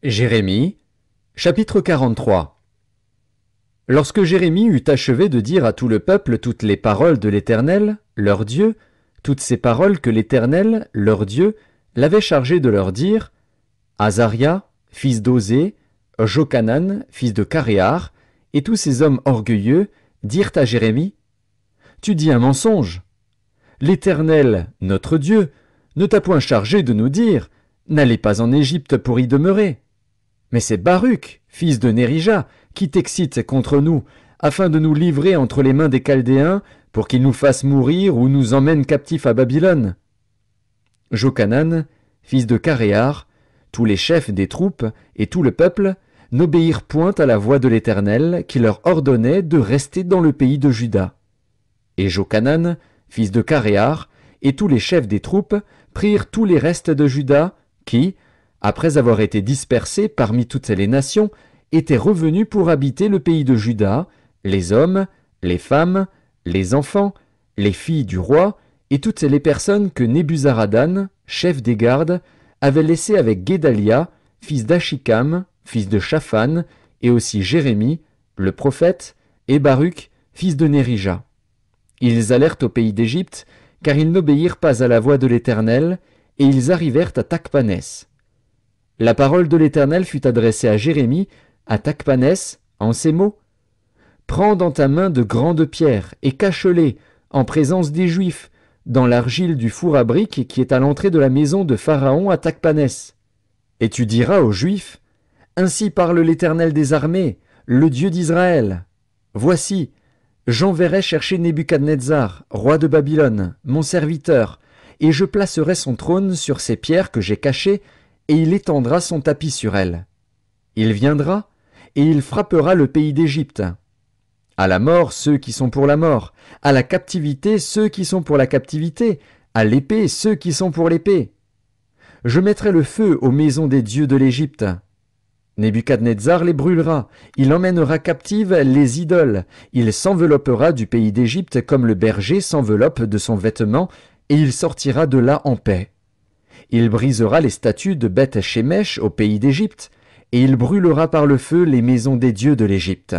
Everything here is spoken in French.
Jérémie, chapitre 43. Lorsque Jérémie eut achevé de dire à tout le peuple toutes les paroles de l'Éternel, leur Dieu, toutes ces paroles que l'Éternel, leur Dieu, l'avait chargé de leur dire, Azaria, fils d'Osée, Jochanan, fils de Caréar, et tous ces hommes orgueilleux dirent à Jérémie, Tu dis un mensonge. L'Éternel, notre Dieu, ne t'a point chargé de nous dire, N'allez pas en Égypte pour y demeurer. Mais c'est Baruch, fils de Nérija, qui t'excite contre nous, afin de nous livrer entre les mains des Chaldéens, pour qu'ils nous fassent mourir ou nous emmènent captifs à Babylone. Jochanan, fils de Caréar, tous les chefs des troupes et tout le peuple n'obéirent point à la voix de l'Éternel qui leur ordonnait de rester dans le pays de Juda. Et Jochanan, fils de Caréar, et tous les chefs des troupes prirent tous les restes de Juda qui, après avoir été dispersés parmi toutes les nations, étaient revenus pour habiter le pays de Juda, les hommes, les femmes, les enfants, les filles du roi, et toutes les personnes que Nebuzaradan, chef des gardes, avait laissées avec Guédalia, fils d'Achikam, fils de Shaphan, et aussi Jérémie, le prophète, et Baruch, fils de Nérija. Ils allèrent au pays d'Égypte, car ils n'obéirent pas à la voix de l'Éternel, et ils arrivèrent à Tachpanès. La parole de l'Éternel fut adressée à Jérémie, à Tachpanès, en ces mots. Prends dans ta main de grandes pierres et cache-les, en présence des Juifs, dans l'argile du four à briques qui est à l'entrée de la maison de Pharaon à Tachpanès. Et tu diras aux Juifs, Ainsi parle l'Éternel des armées, le Dieu d'Israël. Voici, j'enverrai chercher Nebuchadnezzar, roi de Babylone, mon serviteur, et je placerai son trône sur ces pierres que j'ai cachées, et il étendra son tapis sur elles. Il viendra, et il frappera le pays d'Égypte. À la mort ceux qui sont pour la mort, à la captivité ceux qui sont pour la captivité, à l'épée ceux qui sont pour l'épée. Je mettrai le feu aux maisons des dieux de l'Égypte. Nebuchadnezzar les brûlera, il emmènera captives les idoles, il s'enveloppera du pays d'Égypte comme le berger s'enveloppe de son vêtement, et il sortira de là en paix. Il brisera les statues de Beth-Shemesh au pays d'Égypte, et il brûlera par le feu les maisons des dieux de l'Égypte.